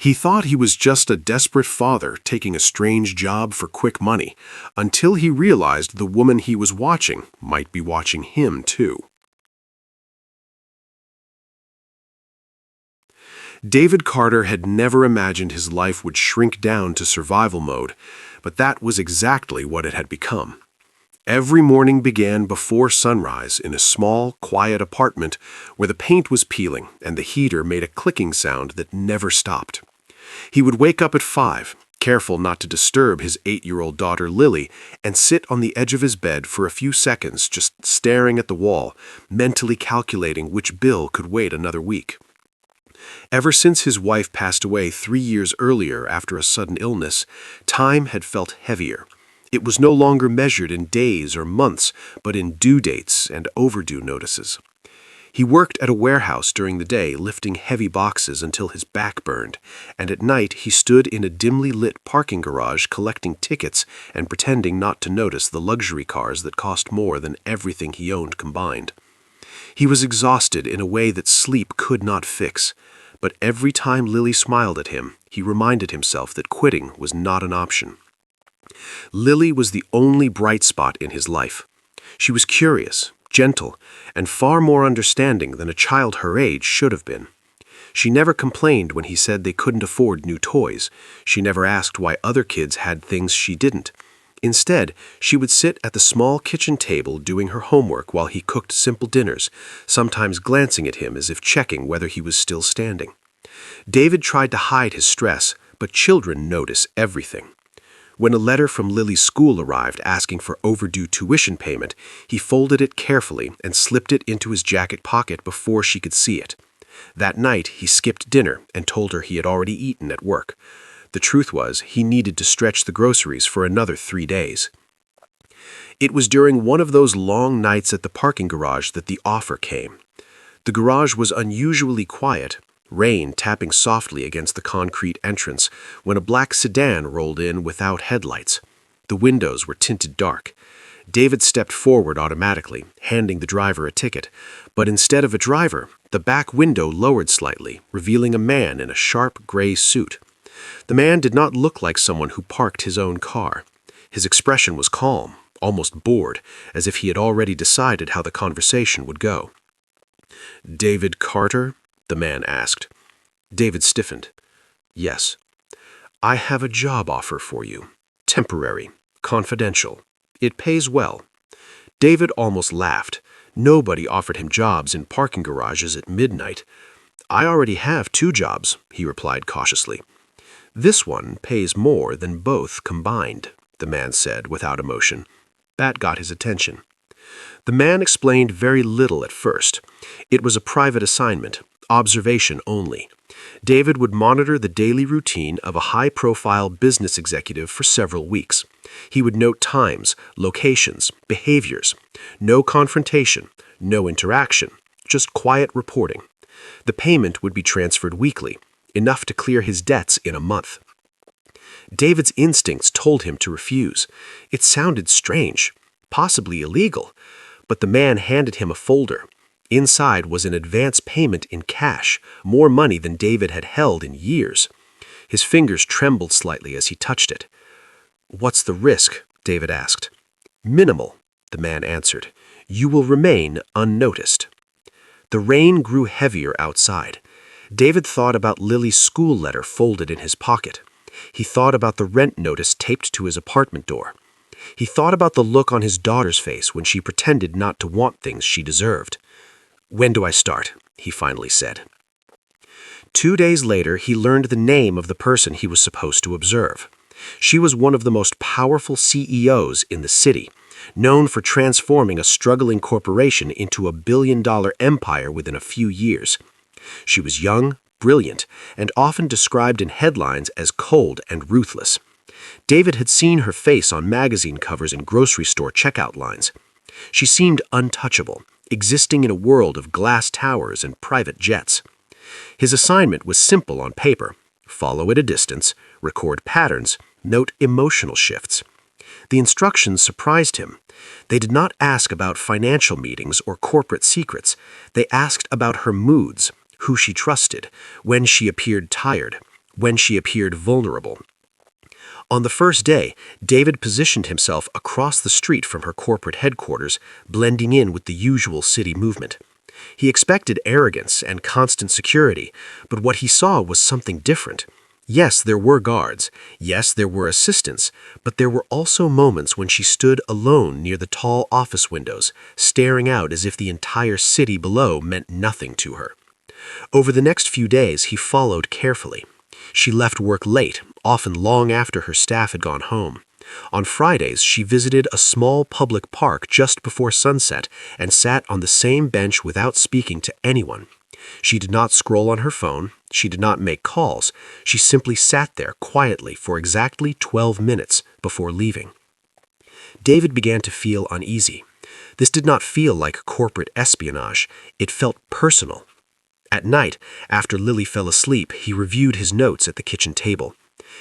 He thought he was just a desperate father taking a strange job for quick money, until he realized the woman he was watching might be watching him too. David Carter had never imagined his life would shrink down to survival mode, but that was exactly what it had become. Every morning began before sunrise in a small, quiet apartment where the paint was peeling and the heater made a clicking sound that never stopped. He would wake up at 5, careful not to disturb his 8-year-old daughter Lily, and sit on the edge of his bed for a few seconds just staring at the wall, mentally calculating which bill could wait another week. Ever since his wife passed away 3 years earlier after a sudden illness, time had felt heavier. It was no longer measured in days or months, but in due dates and overdue notices. He worked at a warehouse during the day, lifting heavy boxes until his back burned, and at night he stood in a dimly lit parking garage collecting tickets and pretending not to notice the luxury cars that cost more than everything he owned combined. He was exhausted in a way that sleep could not fix, but every time Lily smiled at him, he reminded himself that quitting was not an option. Lily was the only bright spot in his life. She was curious, gentle, and far more understanding than a child her age should have been. She never complained when he said they couldn't afford new toys. She never asked why other kids had things she didn't. Instead, she would sit at the small kitchen table doing her homework while he cooked simple dinners, sometimes glancing at him as if checking whether he was still standing. David tried to hide his stress, but children notice everything. When a letter from Lily's school arrived asking for overdue tuition payment, he folded it carefully and slipped it into his jacket pocket before she could see it. That night, he skipped dinner and told her he had already eaten at work. The truth was, he needed to stretch the groceries for another 3 days. It was during one of those long nights at the parking garage that the offer came. The garage was unusually quiet, rain tapping softly against the concrete entrance, when a black sedan rolled in without headlights. The windows were tinted dark. David stepped forward automatically, handing the driver a ticket, but instead of a driver, the back window lowered slightly, revealing a man in a sharp gray suit. The man did not look like someone who parked his own car. His expression was calm, almost bored, as if he had already decided how the conversation would go. "David Carter?" the man asked. David stiffened. "Yes. I have a job offer for you. Temporary. Confidential. It pays well." David almost laughed. Nobody offered him jobs in parking garages at midnight. "I already have 2 jobs," he replied cautiously. "This one pays more than both combined," the man said without emotion. That got his attention. The man explained very little at first. It was a private assignment, observation only. David would monitor the daily routine of a high-profile business executive for several weeks. He would note times, locations, behaviors. No confrontation, no interaction, just quiet reporting. The payment would be transferred weekly, enough to clear his debts in a month. David's instincts told him to refuse. It sounded strange, possibly illegal, but the man handed him a folder. Inside was an advance payment in cash, more money than David had held in years. His fingers trembled slightly as he touched it. "What's the risk?" David asked. "Minimal," the man answered. "You will remain unnoticed." The rain grew heavier outside. David thought about Lily's school letter folded in his pocket. He thought about the rent notice taped to his apartment door. He thought about the look on his daughter's face when she pretended not to want things she deserved. "When do I start?" he finally said. 2 days later, he learned the name of the person he was supposed to observe. She was one of the most powerful CEOs in the city, known for transforming a struggling corporation into a billion-dollar empire within a few years. She was young, brilliant, and often described in headlines as cold and ruthless. David had seen her face on magazine covers and grocery store checkout lines. She seemed untouchable, existing in a world of glass towers and private jets. His assignment was simple on paper: follow at a distance, record patterns, note emotional shifts. The instructions surprised him. They did not ask about financial meetings or corporate secrets. They asked about her moods, who she trusted, when she appeared tired, when she appeared vulnerable. On the first day, David positioned himself across the street from her corporate headquarters, blending in with the usual city movement. He expected arrogance and constant security, but what he saw was something different. Yes, there were guards. Yes, there were assistants, but there were also moments when she stood alone near the tall office windows, staring out as if the entire city below meant nothing to her. Over the next few days, he followed carefully. She left work late, often long after her staff had gone home. On Fridays, she visited a small public park just before sunset and sat on the same bench without speaking to anyone. She did not scroll on her phone. She did not make calls. She simply sat there quietly for exactly 12 minutes before leaving. David began to feel uneasy. This did not feel like corporate espionage. It felt personal. At night, after Lily fell asleep, he reviewed his notes at the kitchen table.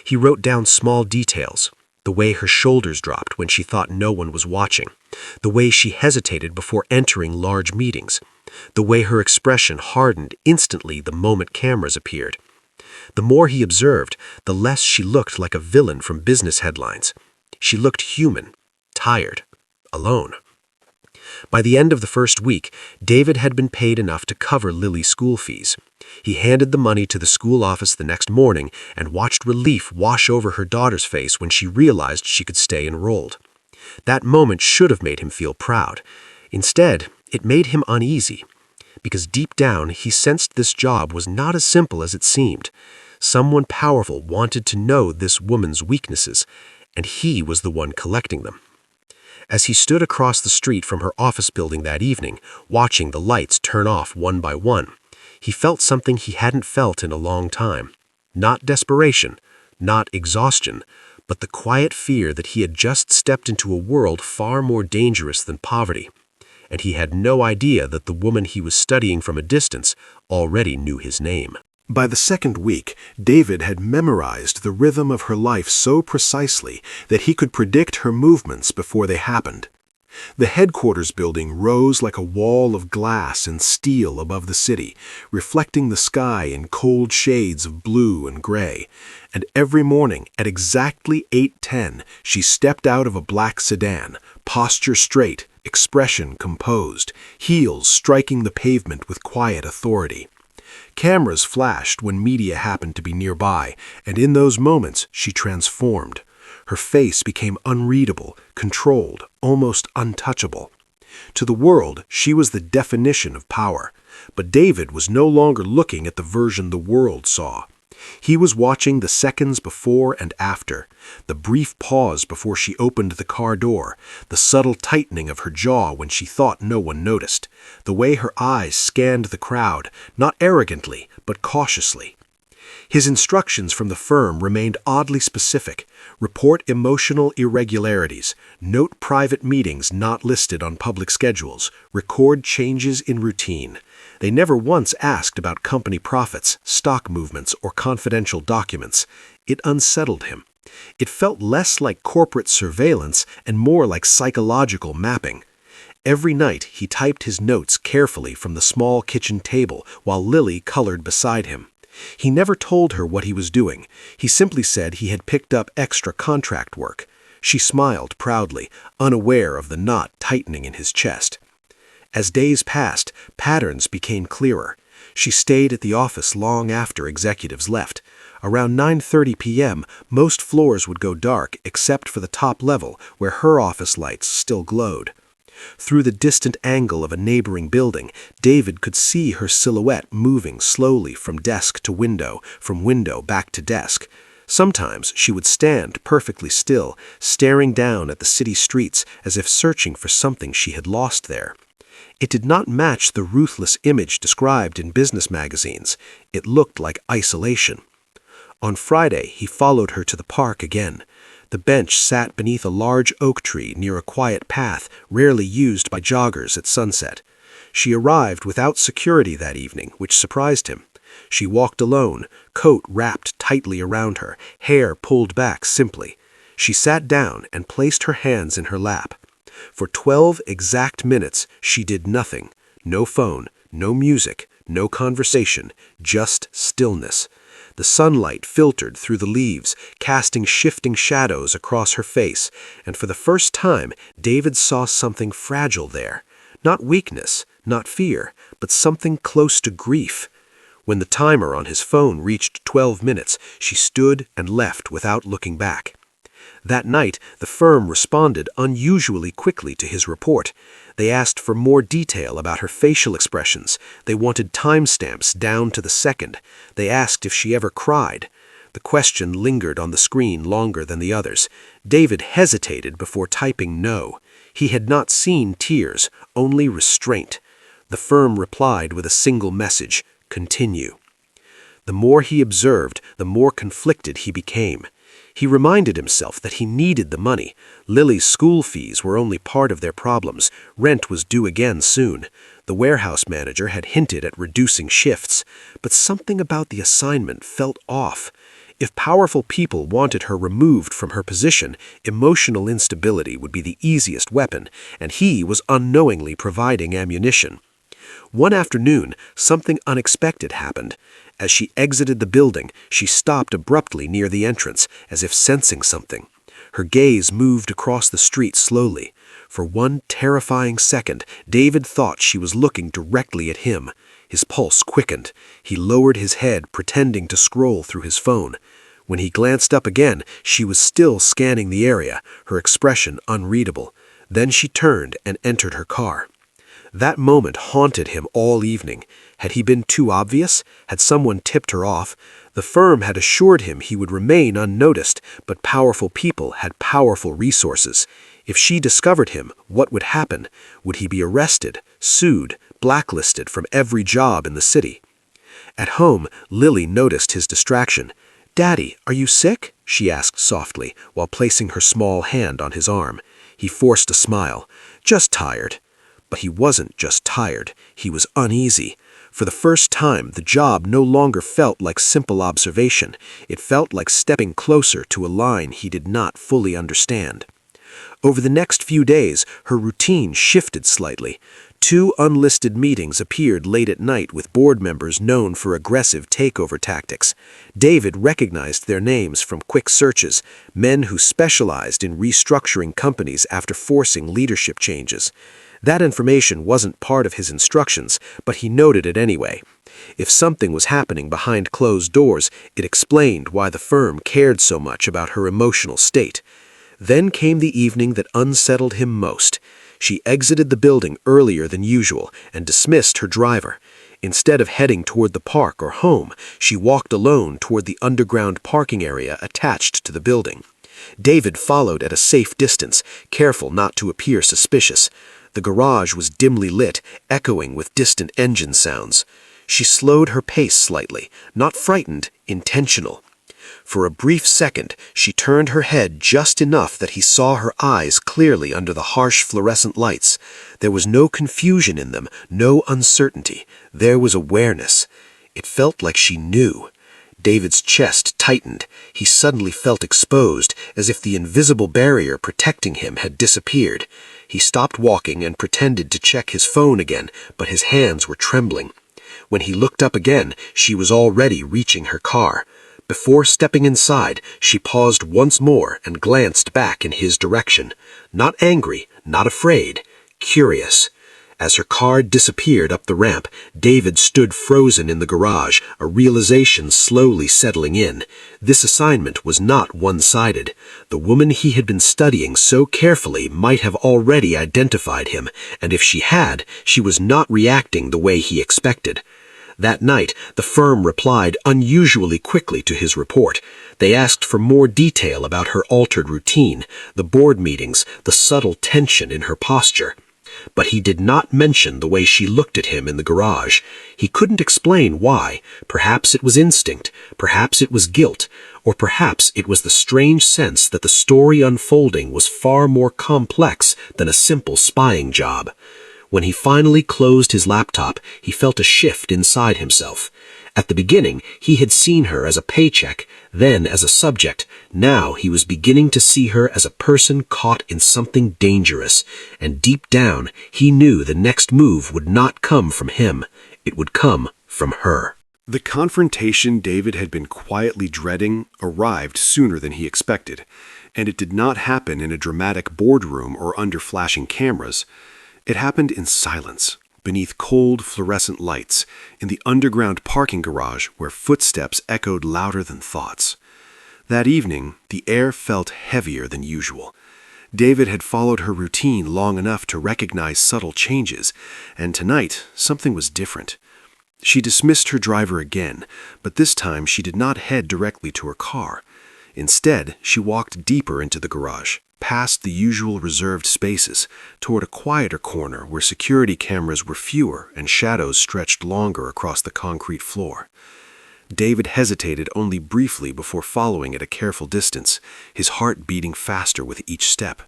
He wrote down small details: the way her shoulders dropped when she thought no one was watching, the way she hesitated before entering large meetings, the way her expression hardened instantly the moment cameras appeared. The more he observed, the less she looked like a villain from business headlines. She looked human, tired, alone. By the end of the first week, David had been paid enough to cover Lily's school fees. He handed the money to the school office the next morning and watched relief wash over her daughter's face when she realized she could stay enrolled. That moment should have made him feel proud. Instead, it made him uneasy, because deep down he sensed this job was not as simple as it seemed. Someone powerful wanted to know this woman's weaknesses, and he was the one collecting them. As he stood across the street from her office building that evening, watching the lights turn off one by one, he felt something he hadn't felt in a long time. Not desperation, not exhaustion, but the quiet fear that he had just stepped into a world far more dangerous than poverty. And he had no idea that the woman he was studying from a distance already knew his name. By the second week, David had memorized the rhythm of her life so precisely that he could predict her movements before they happened. The headquarters building rose like a wall of glass and steel above the city, reflecting the sky in cold shades of blue and gray. And every morning at exactly 8:10, she stepped out of a black sedan, posture straight, expression composed, heels striking the pavement with quiet authority. Cameras flashed when media happened to be nearby, and in those moments she transformed. Her face became unreadable, controlled, almost untouchable. To the world, she was the definition of power, but David was no longer looking at the version the world saw. He was watching the seconds before and after, the brief pause before she opened the car door, the subtle tightening of her jaw when she thought no one noticed, the way her eyes scanned the crowd, not arrogantly, but cautiously. His instructions from the firm remained oddly specific: report emotional irregularities, note private meetings not listed on public schedules, record changes in routine. They never once asked about company profits, stock movements, or confidential documents. It unsettled him. It felt less like corporate surveillance and more like psychological mapping. Every night he typed his notes carefully from the small kitchen table while Lily colored beside him. He never told her what he was doing. He simply said he had picked up extra contract work. She smiled proudly, unaware of the knot tightening in his chest. As days passed, patterns became clearer. She stayed at the office long after executives left. Around 9:30 p.m., most floors would go dark except for the top level, where her office lights still glowed. Through the distant angle of a neighboring building, David could see her silhouette moving slowly from desk to window, from window back to desk. Sometimes she would stand perfectly still, staring down at the city streets as if searching for something she had lost there. It did not match the ruthless image described in business magazines. It looked like isolation. On Friday, he followed her to the park again. The bench sat beneath a large oak tree near a quiet path rarely used by joggers at sunset. She arrived without security that evening, which surprised him. She walked alone, coat wrapped tightly around her, hair pulled back simply. She sat down and placed her hands in her lap. For 12 exact minutes, she did nothing. No phone, no music, no conversation, just stillness. The sunlight filtered through the leaves, casting shifting shadows across her face, and for the first time, David saw something fragile there. Not weakness, not fear, but something close to grief. When the timer on his phone reached 12 minutes, she stood and left without looking back. That night, the firm responded unusually quickly to his report. They asked for more detail about her facial expressions. They wanted timestamps down to the second. They asked if she ever cried. The question lingered on the screen longer than the others. David hesitated before typing no. He had not seen tears, only restraint. The firm replied with a single message: continue. The more he observed, the more conflicted he became. He reminded himself that he needed the money. Lily's school fees were only part of their problems. Rent was due again soon. The warehouse manager had hinted at reducing shifts, but something about the assignment felt off. If powerful people wanted her removed from her position, emotional instability would be the easiest weapon, and he was unknowingly providing ammunition. One afternoon, something unexpected happened. As she exited the building, she stopped abruptly near the entrance, as if sensing something. Her gaze moved across the street slowly. For one terrifying second, David thought she was looking directly at him. His pulse quickened. He lowered his head, pretending to scroll through his phone. When he glanced up again, she was still scanning the area, her expression unreadable. Then she turned and entered her car. That moment haunted him all evening. Had he been too obvious? Had someone tipped her off? The firm had assured him he would remain unnoticed, but powerful people had powerful resources. If she discovered him, what would happen? Would he be arrested, sued, blacklisted from every job in the city? At home, Lily noticed his distraction. "Daddy, are you sick?" she asked softly, while placing her small hand on his arm. He forced a smile. "Just tired." But he wasn't just tired, he was uneasy. For the first time, the job no longer felt like simple observation. It felt like stepping closer to a line he did not fully understand. Over the next few days, her routine shifted slightly. 2 unlisted meetings appeared late at night with board members known for aggressive takeover tactics. David recognized their names from quick searches, men who specialized in restructuring companies after forcing leadership changes. That information wasn't part of his instructions, but he noted it anyway. If something was happening behind closed doors, it explained why the firm cared so much about her emotional state. Then came the evening that unsettled him most. She exited the building earlier than usual and dismissed her driver. Instead of heading toward the park or home, she walked alone toward the underground parking area attached to the building. David followed at a safe distance, careful not to appear suspicious. The garage was dimly lit, echoing with distant engine sounds. She slowed her pace slightly, not frightened, intentional. For a brief second, she turned her head just enough that he saw her eyes clearly under the harsh fluorescent lights. There was no confusion in them, no uncertainty. There was awareness. It felt like she knew. David's chest tightened. He suddenly felt exposed, as if the invisible barrier protecting him had disappeared. He stopped walking and pretended to check his phone again, but his hands were trembling. When he looked up again, she was already reaching her car. Before stepping inside, she paused once more and glanced back in his direction. Not angry, not afraid, curious. As her car disappeared up the ramp, David stood frozen in the garage, a realization slowly settling in. This assignment was not one-sided. The woman he had been studying so carefully might have already identified him, and if she had, she was not reacting the way he expected. That night, the firm replied unusually quickly to his report. They asked for more detail about her altered routine, the board meetings, the subtle tension in her posture. But he did not mention the way she looked at him in the garage. He couldn't explain why. Perhaps it was instinct, perhaps it was guilt, or perhaps it was the strange sense that the story unfolding was far more complex than a simple spying job. When he finally closed his laptop, he felt a shift inside himself. At the beginning, he had seen her as a paycheck, then as a subject. Now he was beginning to see her as a person caught in something dangerous, and deep down, he knew the next move would not come from him. It would come from her. The confrontation David had been quietly dreading arrived sooner than he expected, and it did not happen in a dramatic boardroom or under flashing cameras. It happened in silence, beneath cold fluorescent lights, in the underground parking garage where footsteps echoed louder than thoughts. That evening, the air felt heavier than usual. David had followed her routine long enough to recognize subtle changes, and tonight something was different. She dismissed her driver again, but this time she did not head directly to her car. Instead, she walked deeper into the garage, past the usual reserved spaces, toward a quieter corner where security cameras were fewer and shadows stretched longer across the concrete floor. David hesitated only briefly before following at a careful distance, his heart beating faster with each step.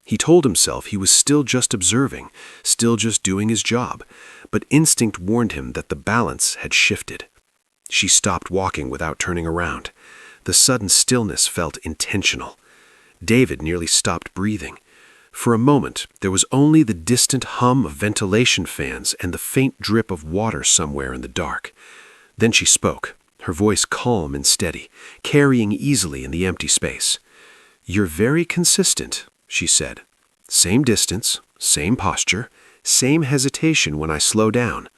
He told himself he was still just observing, still just doing his job, but instinct warned him that the balance had shifted. She stopped walking without turning around. The sudden stillness felt intentional. David nearly stopped breathing. For a moment, there was only the distant hum of ventilation fans and the faint drip of water somewhere in the dark. Then she spoke, her voice calm and steady, carrying easily in the empty space. "You're very consistent," she said. "Same distance, same posture, same hesitation when I slow down."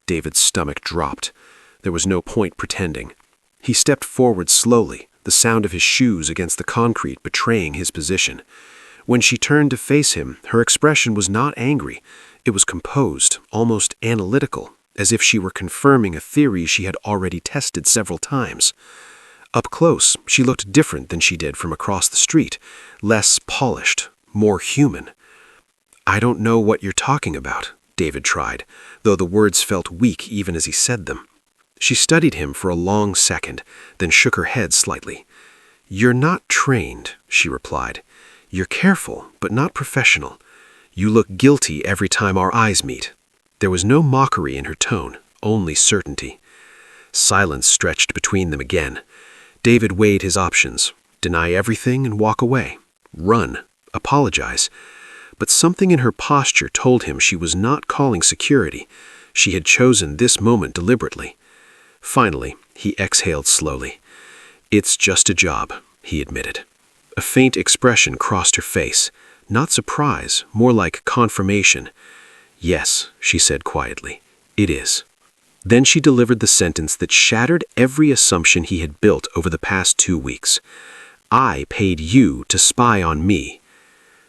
David's stomach dropped. There was no point pretending. He stepped forward slowly, the sound of his shoes against the concrete betraying his position. When she turned to face him, her expression was not angry. It was composed, almost analytical, as if she were confirming a theory she had already tested several times. Up close, she looked different than she did from across the street, less polished, more human. "I don't know what you're talking about," David tried, though the words felt weak even as he said them. She studied him for a long second, then shook her head slightly. "You're not trained," she replied. "You're careful, but not professional. You look guilty every time our eyes meet." There was no mockery in her tone, only certainty. Silence stretched between them again. David weighed his options: deny everything and walk away, run, apologize. But something in her posture told him she was not calling security. She had chosen this moment deliberately. Finally, he exhaled slowly. "It's just a job," he admitted. A faint expression crossed her face, not surprise, more like confirmation. "Yes," she said quietly, "it is." Then she delivered the sentence that shattered every assumption he had built over the past 2 weeks. "I paid you to spy on me."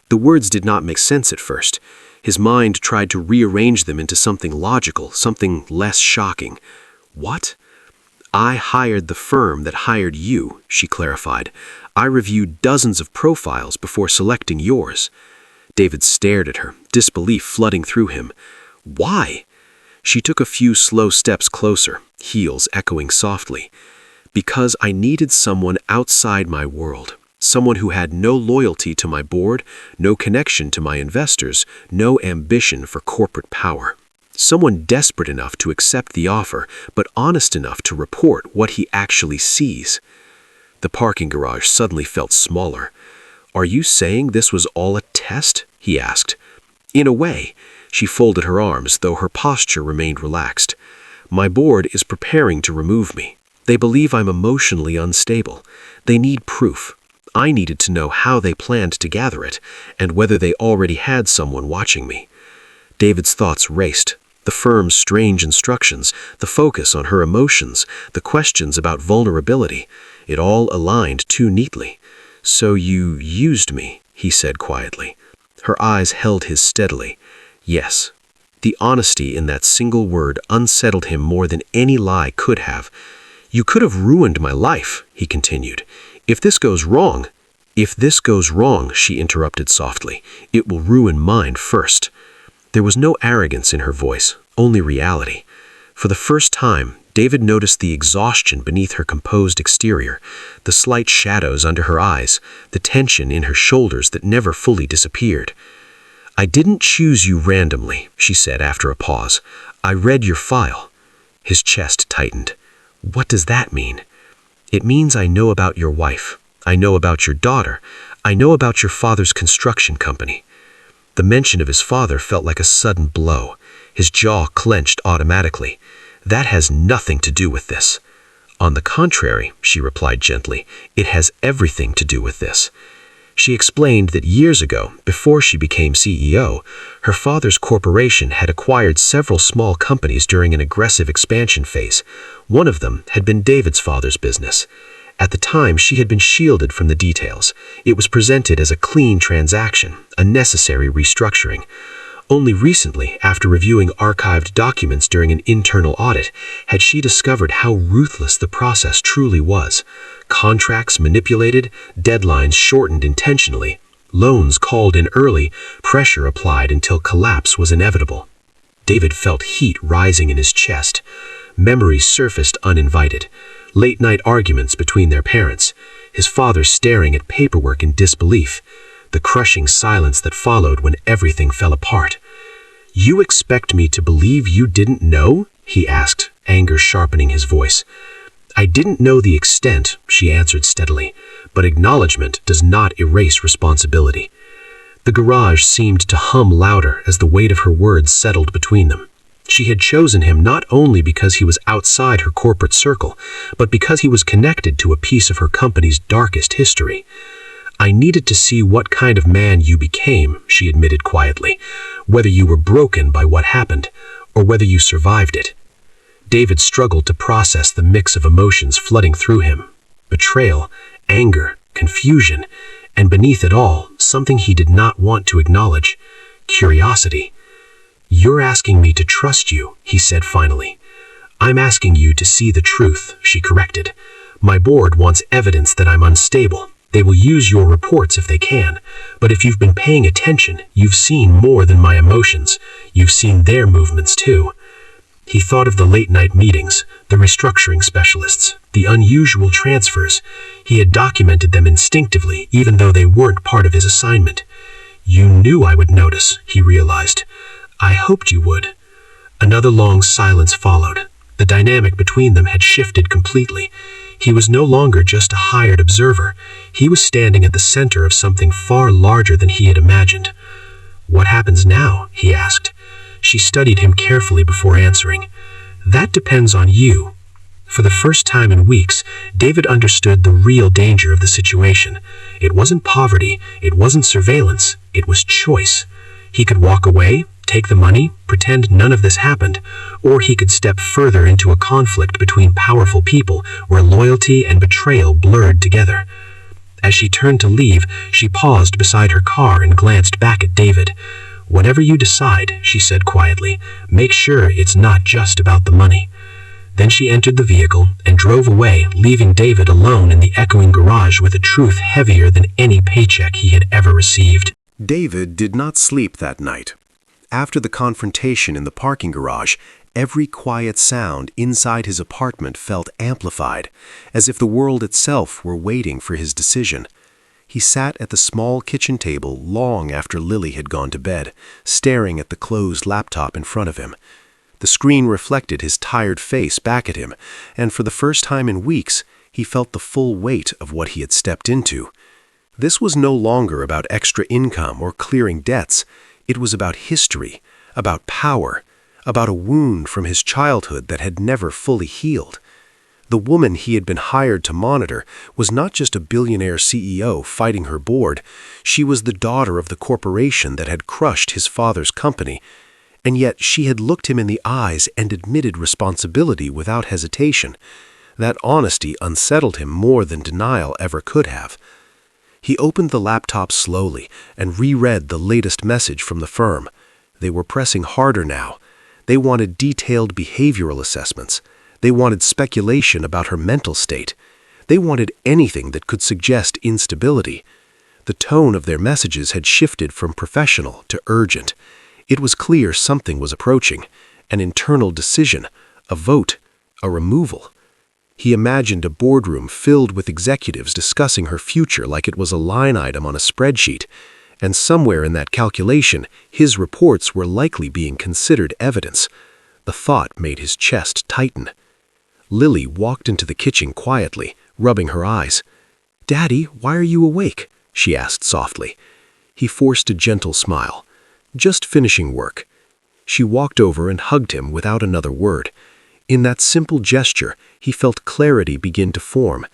The words did not make sense at first. His mind tried to rearrange them into something logical, something less shocking. "What?" "I hired the firm that hired you," she clarified. "I reviewed dozens of profiles before selecting yours." David stared at her, disbelief flooding through him. "Why?" She took a few slow steps closer, heels echoing softly. "Because I needed someone outside my world, someone who had no loyalty to my board, no connection to my investors, no ambition for corporate power. Someone desperate enough to accept the offer, but honest enough to report what he actually sees." The parking garage suddenly felt smaller. "Are you saying this was all a test?" he asked. "In a way." She folded her arms, though her posture remained relaxed. "My board is preparing to remove me. They believe I'm emotionally unstable. They need proof. I needed to know how they planned to gather it, and whether they already had someone watching me." David's thoughts raced. The firm's strange instructions, the focus on her emotions, the questions about vulnerability. It all aligned too neatly. "So you used me," he said quietly. Her eyes held his steadily. "Yes." The honesty in that single word unsettled him more than any lie could have. "You could have ruined my life," he continued. If this goes wrong," she interrupted softly, "it will ruin mine first." There was no arrogance in her voice, only reality. For the first time, David noticed the exhaustion beneath her composed exterior, the slight shadows under her eyes, the tension in her shoulders that never fully disappeared. "I didn't choose you randomly," she said after a pause. "I read your file." His chest tightened. "What does that mean?" "It means I know about your wife. I know about your daughter. I know about your father's construction company." The mention of his father felt like a sudden blow. His jaw clenched automatically. That has nothing to do with this. On the contrary, she replied gently, it has everything to do with this. She explained that years ago, before she became CEO, her father's corporation had acquired several small companies during an aggressive expansion phase. One of them had been David's father's business. At the time, she had been shielded from the details. It was presented as a clean transaction, a necessary restructuring. Only recently, after reviewing archived documents during an internal audit, had she discovered how ruthless the process truly was. Contracts manipulated, deadlines shortened intentionally, loans called in early, pressure applied until collapse was inevitable. David felt heat rising in his chest. Memories surfaced uninvited. Late-night arguments between their parents, his father staring at paperwork in disbelief, the crushing silence that followed when everything fell apart. "You expect me to believe you didn't know?" he asked, anger sharpening his voice. "I didn't know the extent," she answered steadily, "but acknowledgement does not erase responsibility." The garage seemed to hum louder as the weight of her words settled between them. She had chosen him not only because he was outside her corporate circle, but because he was connected to a piece of her company's darkest history. "I needed to see what kind of man you became," she admitted quietly, "whether you were broken by what happened, or whether you survived it." David struggled to process the mix of emotions flooding through him. Betrayal, anger, confusion, and beneath it all, something he did not want to acknowledge: curiosity. "You're asking me to trust you," he said finally. "I'm asking you to see the truth," she corrected. "My board wants evidence that I'm unstable. They will use your reports if they can. But if you've been paying attention, you've seen more than my emotions. You've seen their movements too." He thought of the late-night meetings, the restructuring specialists, the unusual transfers. He had documented them instinctively, even though they weren't part of his assignment. "You knew I would notice," he realized. "I hoped you would." Another long silence followed. The dynamic between them had shifted completely. He was no longer just a hired observer. He was standing at the center of something far larger than he had imagined. "What happens now?" he asked. She studied him carefully before answering. "That depends on you." For the first time in weeks, David understood the real danger of the situation. It wasn't poverty, it wasn't surveillance, it was choice. He could walk away, take the money, pretend none of this happened, or he could step further into a conflict between powerful people where loyalty and betrayal blurred together. As she turned to leave, she paused beside her car and glanced back at David. "Whatever you decide," she said quietly, "make sure it's not just about the money." Then she entered the vehicle and drove away, leaving David alone in the echoing garage with a truth heavier than any paycheck he had ever received. David did not sleep that night. After the confrontation in the parking garage, every quiet sound inside his apartment felt amplified, as if the world itself were waiting for his decision. He sat at the small kitchen table long after Lily had gone to bed, staring at the closed laptop in front of him. The screen reflected his tired face back at him, and for the first time in weeks, he felt the full weight of what he had stepped into. This was no longer about extra income or clearing debts. It was about history, about power, about a wound from his childhood that had never fully healed. The woman he had been hired to monitor was not just a billionaire CEO fighting her board. She was the daughter of the corporation that had crushed his father's company. And yet she had looked him in the eyes and admitted responsibility without hesitation. That honesty unsettled him more than denial ever could have. He opened the laptop slowly and reread the latest message from the firm. They were pressing harder now. They wanted detailed behavioral assessments. They wanted speculation about her mental state. They wanted anything that could suggest instability. The tone of their messages had shifted from professional to urgent. It was clear something was approaching, an internal decision, a vote, a removal. He imagined a boardroom filled with executives discussing her future like it was a line item on a spreadsheet, and somewhere in that calculation, his reports were likely being considered evidence. The thought made his chest tighten. Lily walked into the kitchen quietly, rubbing her eyes. "Daddy, why are you awake?" she asked softly. He forced a gentle smile. "Just finishing work." She walked over and hugged him without another word. In that simple gesture, he felt clarity begin to form.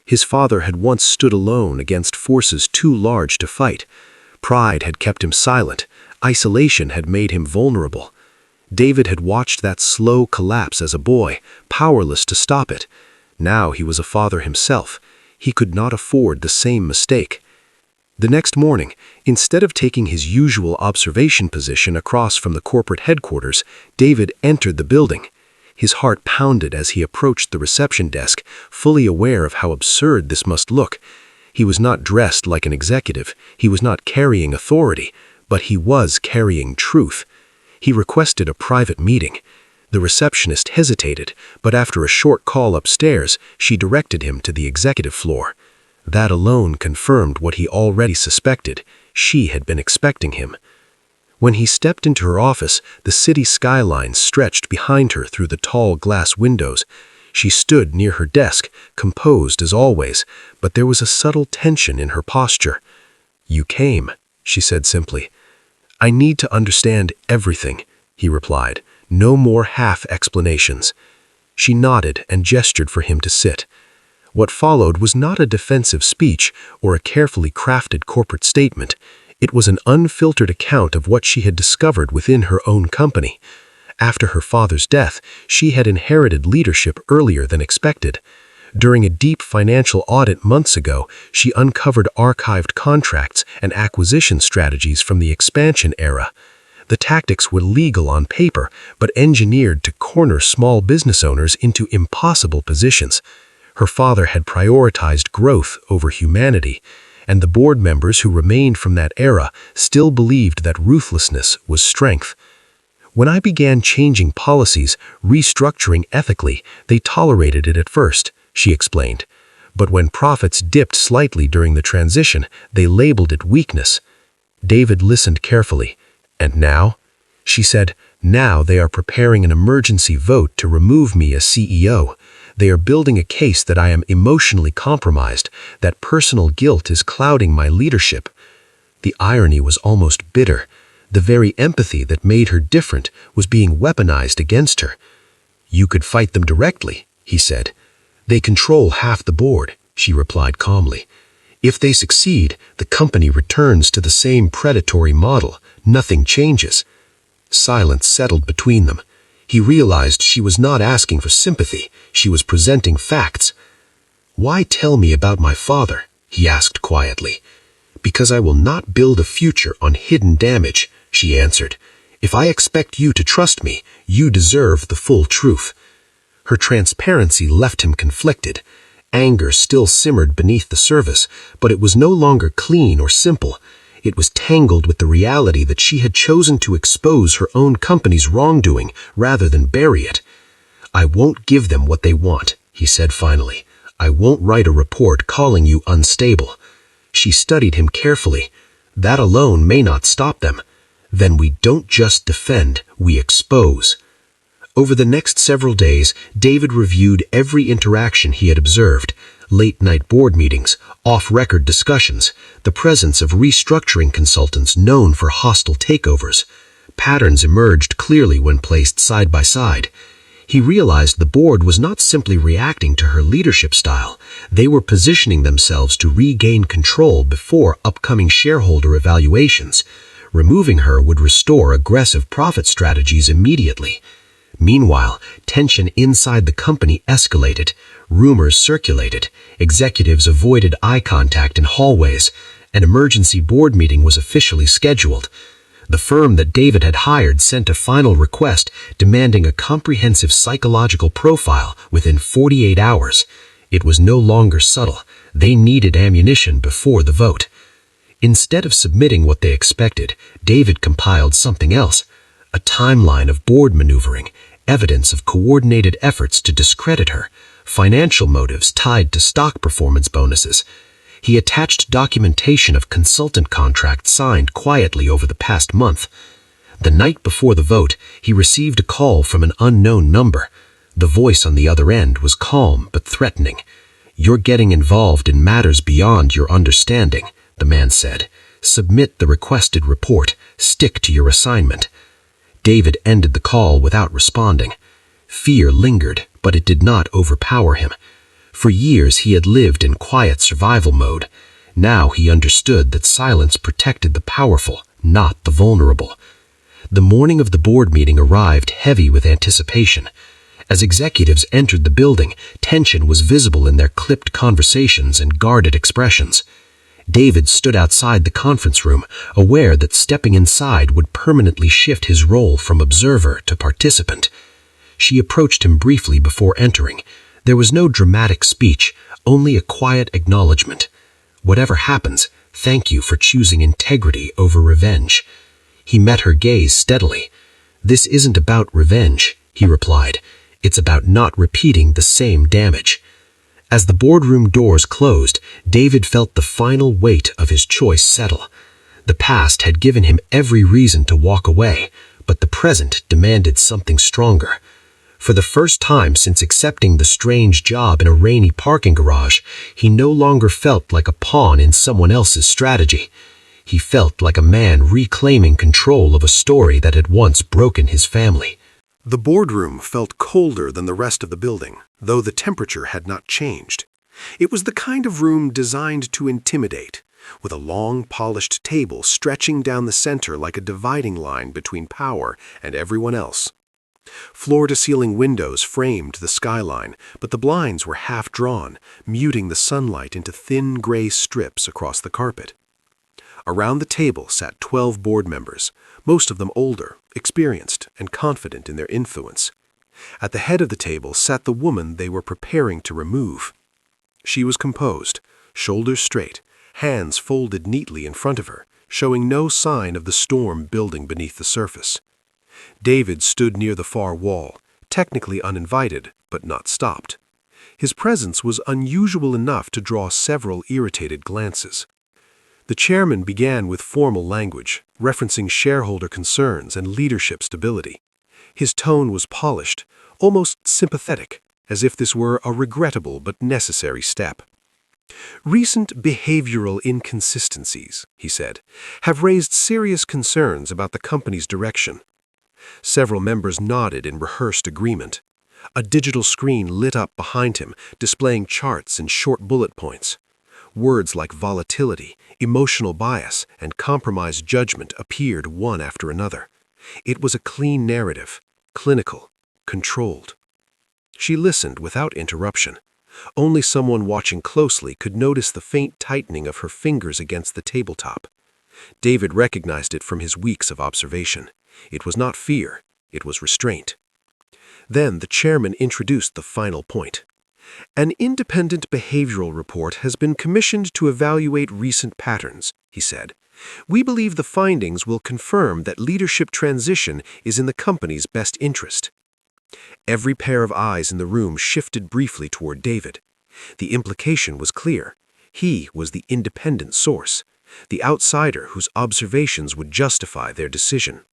His father had once stood alone against forces too large to fight. Pride had kept him silent. Isolation had made him vulnerable. David had watched that slow collapse as a boy, powerless to stop it. Now he was a father himself. He could not afford the same mistake. The next morning, instead of taking his usual observation position across from the corporate headquarters, David entered the building. His heart pounded as he approached the reception desk, fully aware of how absurd this must look. He was not dressed like an executive. He was not carrying authority, but he was carrying truth. He requested a private meeting. The receptionist hesitated, but after a short call upstairs, she directed him to the executive floor. That alone confirmed what he already suspected. She had been expecting him. When he stepped into her office, the city skyline stretched behind her through the tall glass windows. She stood near her desk, composed as always, but there was a subtle tension in her posture. "You came," she said simply. "I need to understand everything," he replied. "No more half explanations." She nodded and gestured for him to sit. What followed was not a defensive speech or a carefully crafted corporate statement. It was an unfiltered account of what she had discovered within her own company. After her father's death, she had inherited leadership earlier than expected. During a deep financial audit months ago, she uncovered archived contracts and acquisition strategies from the expansion era. The tactics were legal on paper, but engineered to corner small business owners into impossible positions. Her father had prioritized growth over humanity, and the board members who remained from that era still believed that ruthlessness was strength. When I began changing policies, restructuring ethically, they tolerated it at first, she explained. But when profits dipped slightly during the transition, they labeled it weakness. David listened carefully. "And now?" She said, "Now they are preparing an emergency vote to remove me as CEO. They are building a case that I am emotionally compromised, that personal guilt is clouding my leadership." The irony was almost bitter. The very empathy that made her different was being weaponized against her. "You could fight them directly," he said. "They control half the board," she replied calmly. "If they succeed, the company returns to the same predatory model. Nothing changes." Silence settled between them. He realized she was not asking for sympathy. She was presenting facts. "Why tell me about my father?" he asked quietly. "Because I will not build a future on hidden damage," she answered. "If I expect you to trust me, you deserve the full truth." Her transparency left him conflicted. Anger still simmered beneath the surface, but it was no longer clean or simple. It was tangled with the reality that she had chosen to expose her own company's wrongdoing rather than bury it. "I won't give them what they want," he said finally. "I won't write a report calling you unstable." She studied him carefully. "That alone may not stop them. Then we don't just defend, we expose." Over the next several days, David reviewed every interaction he had observed: late-night board meetings, off-record discussions, the presence of restructuring consultants known for hostile takeovers. Patterns emerged clearly when placed side by side. He realized the board was not simply reacting to her leadership style. They were positioning themselves to regain control before upcoming shareholder evaluations. Removing her would restore aggressive profit strategies immediately. Meanwhile, tension inside the company escalated. Rumors circulated. Executives avoided eye contact in hallways. An emergency board meeting was officially scheduled. The firm that David had hired sent a final request demanding a comprehensive psychological profile within 48 hours. It was no longer subtle. They needed ammunition before the vote. Instead of submitting what they expected, David compiled something else: a timeline of board maneuvering, evidence of coordinated efforts to discredit her, financial motives tied to stock performance bonuses. He attached documentation of consultant contracts signed quietly over the past month. The night before the vote, he received a call from an unknown number. The voice on the other end was calm but threatening. "You're getting involved in matters beyond your understanding," the man said. "Submit the requested report. Stick to your assignment." David ended the call without responding. Fear lingered, but it did not overpower him. For years he had lived in quiet survival mode. Now he understood that silence protected the powerful, not the vulnerable. The morning of the board meeting arrived heavy with anticipation. As executives entered the building, tension was visible in their clipped conversations and guarded expressions. David stood outside the conference room, aware that stepping inside would permanently shift his role from observer to participant. She approached him briefly before entering. There was no dramatic speech, only a quiet acknowledgement. "Whatever happens, thank you for choosing integrity over revenge." He met her gaze steadily. "This isn't about revenge," he replied. "It's about not repeating the same damage." As the boardroom doors closed, David felt the final weight of his choice settle. The past had given him every reason to walk away, but the present demanded something stronger. For the first time since accepting the strange job in a rainy parking garage, he no longer felt like a pawn in someone else's strategy. He felt like a man reclaiming control of a story that had once broken his family. The boardroom felt colder than the rest of the building, though the temperature had not changed. It was the kind of room designed to intimidate, with a long, polished table stretching down the center like a dividing line between power and everyone else. Floor-to-ceiling windows framed the skyline, but the blinds were half-drawn, muting the sunlight into thin gray strips across the carpet. Around the table sat 12 board members, most of them older, experienced, and confident in their influence. At the head of the table sat the woman they were preparing to remove. She was composed, shoulders straight, hands folded neatly in front of her, showing no sign of the storm building beneath the surface. David stood near the far wall, technically uninvited, but not stopped. His presence was unusual enough to draw several irritated glances. The chairman began with formal language, referencing shareholder concerns and leadership stability. His tone was polished, almost sympathetic, as if this were a regrettable but necessary step. "Recent behavioral inconsistencies," he said, "have raised serious concerns about the company's direction." Several members nodded in rehearsed agreement. A digital screen lit up behind him, displaying charts and short bullet points. Words like volatility, emotional bias, and compromised judgment appeared one after another. It was a clean narrative, clinical, controlled. She listened without interruption. Only someone watching closely could notice the faint tightening of her fingers against the tabletop. David recognized it from his weeks of observation. It was not fear, it was restraint. Then the chairman introduced the final point. "An independent behavioral report has been commissioned to evaluate recent patterns," he said. "We believe the findings will confirm that leadership transition is in the company's best interest." Every pair of eyes in the room shifted briefly toward David. The implication was clear. He was the independent source, the outsider whose observations would justify their decision.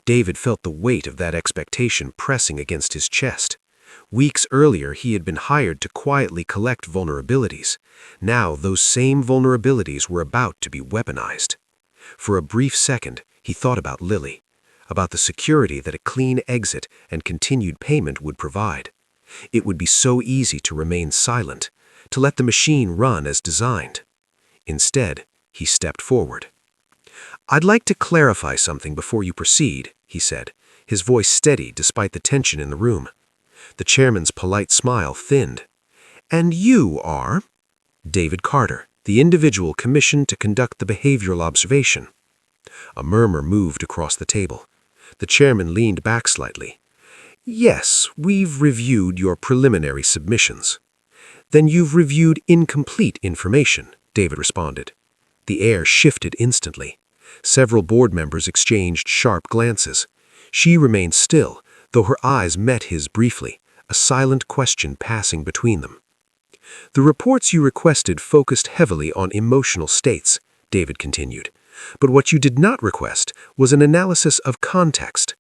David felt the weight of that expectation pressing against his chest. Weeks earlier, he had been hired to quietly collect vulnerabilities. Now, those same vulnerabilities were about to be weaponized. For a brief second, he thought about Lily, about the security that a clean exit and continued payment would provide. It would be so easy to remain silent, to let the machine run as designed. Instead, he stepped forward. "I'd like to clarify something before you proceed," he said, his voice steady despite the tension in the room. The chairman's polite smile thinned. "And you are?" "David Carter, the individual commissioned to conduct the behavioral observation." A murmur moved across the table. The chairman leaned back slightly. "Yes, we've reviewed your preliminary submissions." "Then you've reviewed incomplete information," David responded. The air shifted instantly. Several board members exchanged sharp glances. She remained still, though her eyes met his briefly, a silent question passing between them. "The reports you requested focused heavily on emotional states," David continued. "But what you did not request was an analysis of context.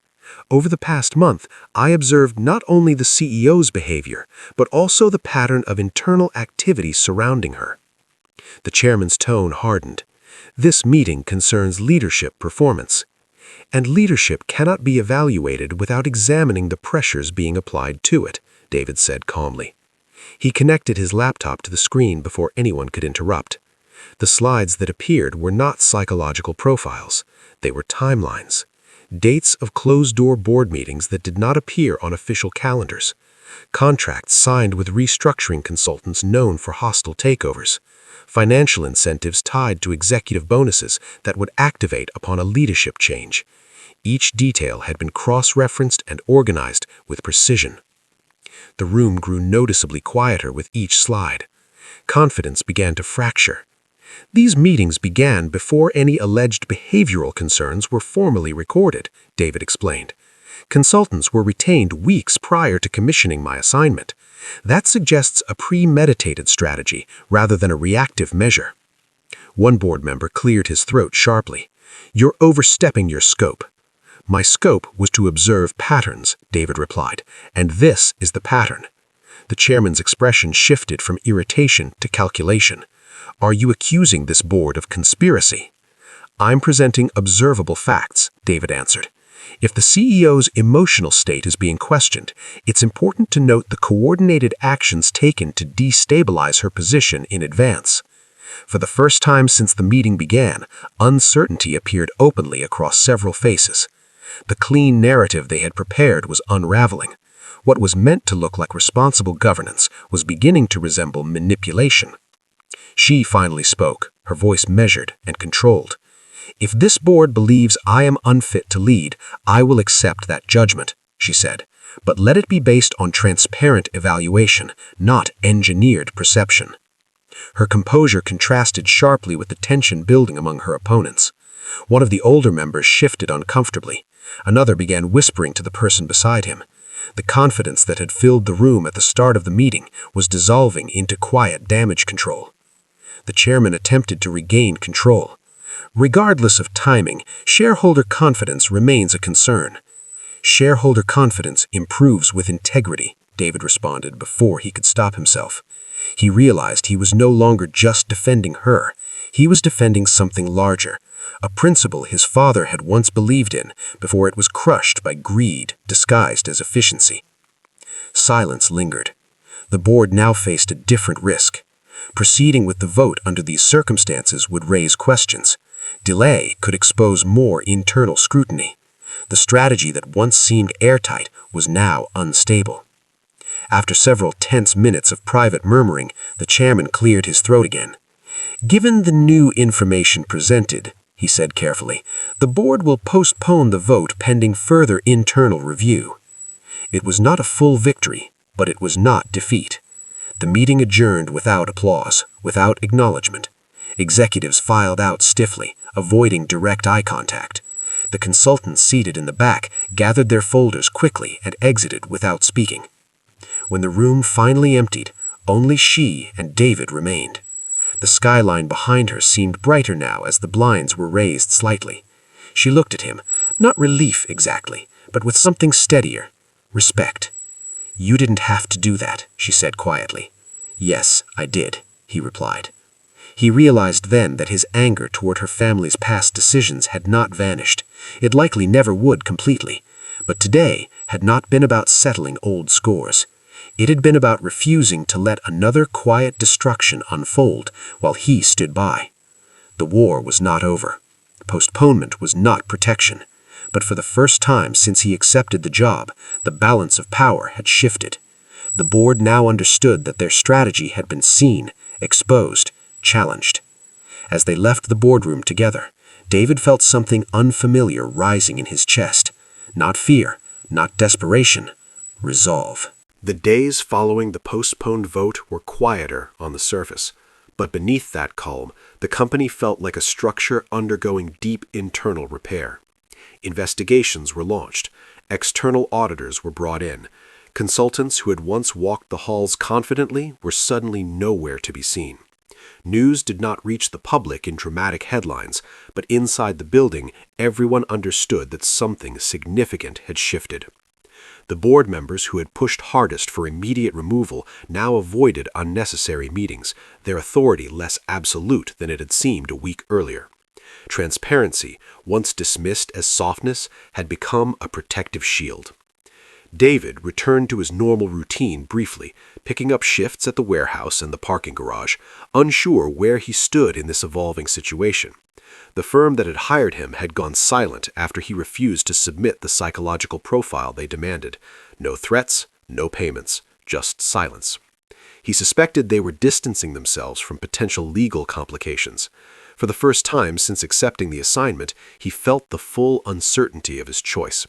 Over the past month, I observed not only the CEO's behavior, but also the pattern of internal activity surrounding her." The chairman's tone hardened. "This meeting concerns leadership performance." And leadership cannot be evaluated without examining the pressures being applied to it, David said calmly. He connected his laptop to the screen before anyone could interrupt. The slides that appeared were not psychological profiles. They were timelines. Dates of closed-door board meetings that did not appear on official calendars. Contracts signed with restructuring consultants known for hostile takeovers. Financial incentives tied to executive bonuses that would activate upon a leadership change. Each detail had been cross-referenced and organized with precision. The room grew noticeably quieter with each slide. Confidence began to fracture. These meetings began before any alleged behavioral concerns were formally recorded, David explained. Consultants were retained weeks prior to commissioning my assignment. That suggests a premeditated strategy rather than a reactive measure. One board member cleared his throat sharply. "You're overstepping your scope." "My scope was to observe patterns," David replied, "and this is the pattern." The chairman's expression shifted from irritation to calculation. "Are you accusing this board of conspiracy?" "I'm presenting observable facts," David answered. "If the CEO's emotional state is being questioned, it's important to note the coordinated actions taken to destabilize her position in advance." For the first time since the meeting began, uncertainty appeared openly across several faces. The clean narrative they had prepared was unraveling. What was meant to look like responsible governance was beginning to resemble manipulation. She finally spoke, her voice measured and controlled. "If this board believes I am unfit to lead, I will accept that judgment," she said. "But let it be based on transparent evaluation, not engineered perception." Her composure contrasted sharply with the tension building among her opponents. One of the older members shifted uncomfortably. Another began whispering to the person beside him. The confidence that had filled the room at the start of the meeting was dissolving into quiet damage control. The chairman attempted to regain control. "Regardless of timing, shareholder confidence remains a concern." "Shareholder confidence improves with integrity," David responded before he could stop himself. He realized he was no longer just defending her. He was defending something larger, a principle his father had once believed in before it was crushed by greed disguised as efficiency. Silence lingered. The board now faced a different risk. Proceeding with the vote under these circumstances would raise questions. Delay could expose more internal scrutiny. The strategy that once seemed airtight was now unstable. After several tense minutes of private murmuring, the chairman cleared his throat again. "Given the new information presented," he said carefully, "the board will postpone the vote pending further internal review." It was not a full victory, but it was not defeat. The meeting adjourned without applause, without acknowledgement. Executives filed out stiffly, avoiding direct eye contact. The consultants seated in the back gathered their folders quickly and exited without speaking. When the room finally emptied, only she and David remained. The skyline behind her seemed brighter now as the blinds were raised slightly. She looked at him, not relief exactly, but with something steadier, respect. "You didn't have to do that," she said quietly. "Yes, I did," he replied. He realized then that his anger toward her family's past decisions had not vanished. It likely never would completely. But today had not been about settling old scores. It had been about refusing to let another quiet destruction unfold while he stood by. The war was not over. Postponement was not protection. But for the first time since he accepted the job, the balance of power had shifted. The board now understood that their strategy had been seen, exposed, challenged. As they left the boardroom together, David felt something unfamiliar rising in his chest. Not fear, not desperation, resolve. The days following the postponed vote were quieter on the surface, but beneath that calm, the company felt like a structure undergoing deep internal repair. Investigations were launched, external auditors were brought in. Consultants who had once walked the halls confidently were suddenly nowhere to be seen. News did not reach the public in dramatic headlines, but inside the building, everyone understood that something significant had shifted. The board members who had pushed hardest for immediate removal now avoided unnecessary meetings, their authority less absolute than it had seemed a week earlier. Transparency, once dismissed as softness, had become a protective shield. David returned to his normal routine briefly, picking up shifts at the warehouse and the parking garage, unsure where he stood in this evolving situation. The firm that had hired him had gone silent after he refused to submit the psychological profile they demanded. No threats, no payments, just silence. He suspected they were distancing themselves from potential legal complications. For the first time since accepting the assignment, he felt the full uncertainty of his choice.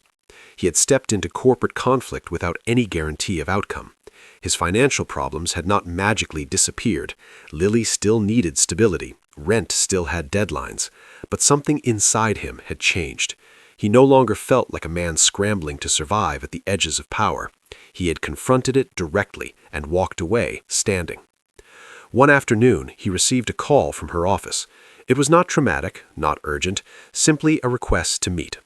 He had stepped into corporate conflict without any guarantee of outcome. His financial problems had not magically disappeared. Lily still needed stability. Rent still had deadlines. But something inside him had changed. He no longer felt like a man scrambling to survive at the edges of power. He had confronted it directly and walked away, standing. One afternoon, he received a call from her office. It was not traumatic, not urgent, simply a request to meet.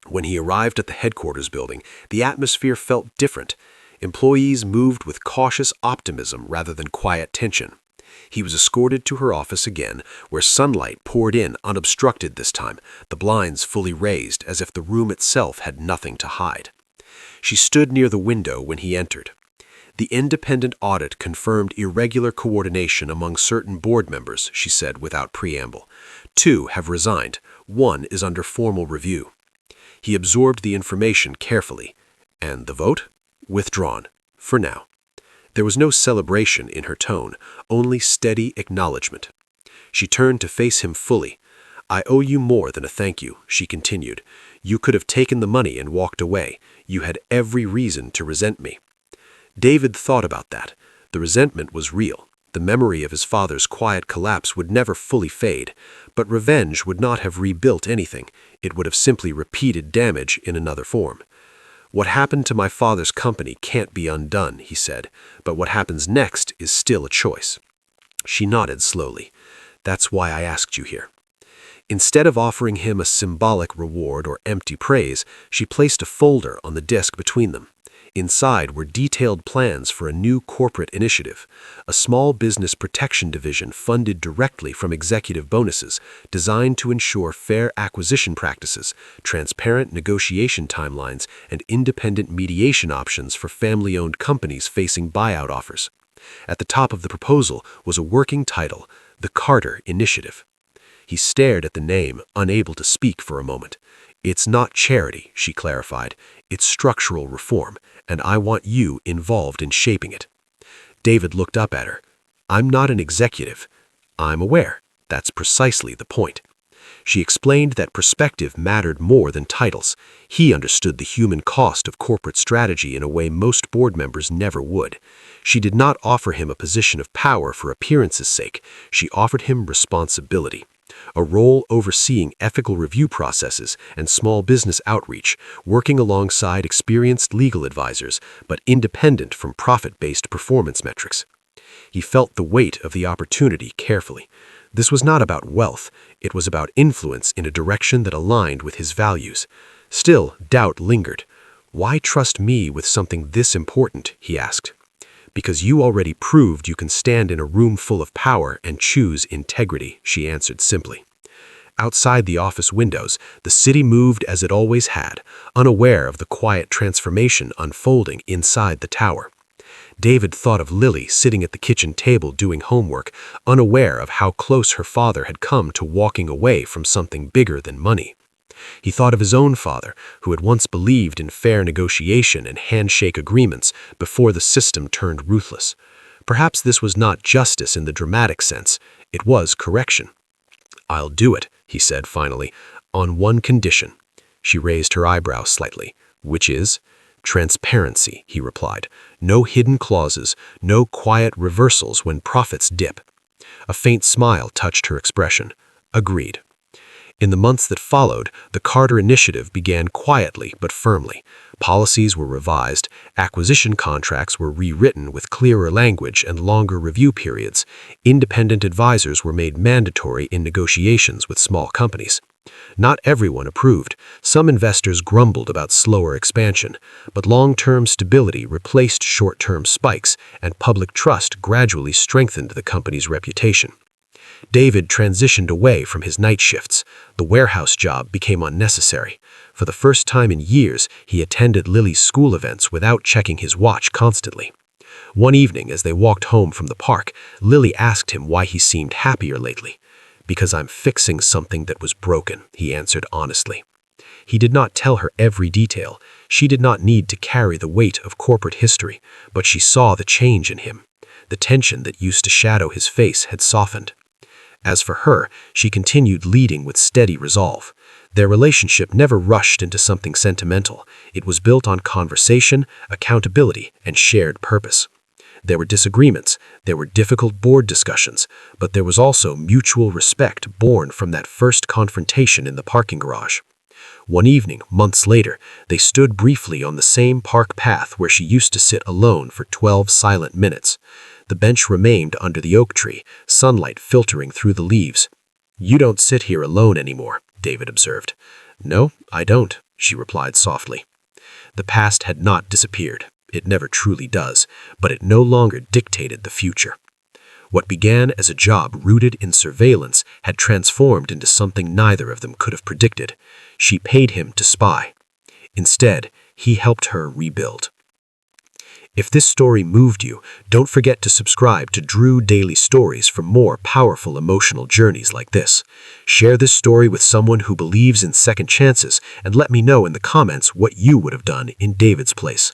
When he arrived at the headquarters building, the atmosphere felt different. Employees moved with cautious optimism rather than quiet tension. He was escorted to her office again, where sunlight poured in unobstructed this time, the blinds fully raised as if the room itself had nothing to hide. She stood near the window when he entered. The independent audit confirmed irregular coordination among certain board members, she said without preamble. 2 have resigned. 1 is under formal review. He absorbed the information carefully. And the vote? Withdrawn. For now. There was no celebration in her tone, only steady acknowledgement. She turned to face him fully. I owe you more than a thank you, she continued. You could have taken the money and walked away. You had every reason to resent me. David thought about that. The resentment was real. The memory of his father's quiet collapse would never fully fade, but revenge would not have rebuilt anything. It would have simply repeated damage in another form. What happened to my father's company can't be undone, he said, but what happens next is still a choice. She nodded slowly. That's why I asked you here. Instead of offering him a symbolic reward or empty praise, she placed a folder on the desk between them. Inside were detailed plans for a new corporate initiative, a small business protection division funded directly from executive bonuses, designed to ensure fair acquisition practices, transparent negotiation timelines, and independent mediation options for family-owned companies facing buyout offers. At the top of the proposal was a working title, the Carter Initiative. He stared at the name, unable to speak for a moment. It's not charity, she clarified. It's structural reform, and I want you involved in shaping it. David looked up at her. I'm not an executive. I'm aware. That's precisely the point. She explained that perspective mattered more than titles. He understood the human cost of corporate strategy in a way most board members never would. She did not offer him a position of power for appearance's sake. She offered him responsibility. A role overseeing ethical review processes and small business outreach, working alongside experienced legal advisors, but independent from profit-based performance metrics. He felt the weight of the opportunity carefully. This was not about wealth, it was about influence in a direction that aligned with his values. Still, doubt lingered. Why trust me with something this important, he asked. Because you already proved you can stand in a room full of power and choose integrity, she answered simply. Outside the office windows, the city moved as it always had, unaware of the quiet transformation unfolding inside the tower. David thought of Lily sitting at the kitchen table doing homework, unaware of how close her father had come to walking away from something bigger than money. He thought of his own father, who had once believed in fair negotiation and handshake agreements before the system turned ruthless. Perhaps this was not justice in the dramatic sense, it was correction. I'll do it, he said finally, on one condition. She raised her eyebrows slightly. Which is? Transparency, he replied. No hidden clauses, no quiet reversals when profits dip. A faint smile touched her expression. Agreed. In the months that followed, the Carter Initiative began quietly but firmly. Policies were revised, acquisition contracts were rewritten with clearer language and longer review periods. Independent advisors were made mandatory in negotiations with small companies. Not everyone approved. Some investors grumbled about slower expansion, but long-term stability replaced short-term spikes, and public trust gradually strengthened the company's reputation. David transitioned away from his night shifts. The warehouse job became unnecessary. For the first time in years, he attended Lily's school events without checking his watch constantly. One evening, as they walked home from the park, Lily asked him why he seemed happier lately. "Because I'm fixing something that was broken," he answered honestly. He did not tell her every detail. She did not need to carry the weight of corporate history, but she saw the change in him. The tension that used to shadow his face had softened. As for her, she continued leading with steady resolve. Their relationship never rushed into something sentimental. It was built on conversation, accountability, and shared purpose. There were disagreements, there were difficult board discussions, but there was also mutual respect born from that first confrontation in the parking garage. One evening, months later, they stood briefly on the same park path where she used to sit alone for 12 silent minutes. The bench remained under the oak tree, sunlight filtering through the leaves. "You don't sit here alone anymore," David observed. "No, I don't," she replied softly. The past had not disappeared. It never truly does, but it no longer dictated the future. What began as a job rooted in surveillance had transformed into something neither of them could have predicted. She paid him to spy. Instead, he helped her rebuild. If this story moved you, don't forget to subscribe to Drew Daily Stories for more powerful emotional journeys like this. Share this story with someone who believes in second chances and let me know in the comments what you would have done in David's place.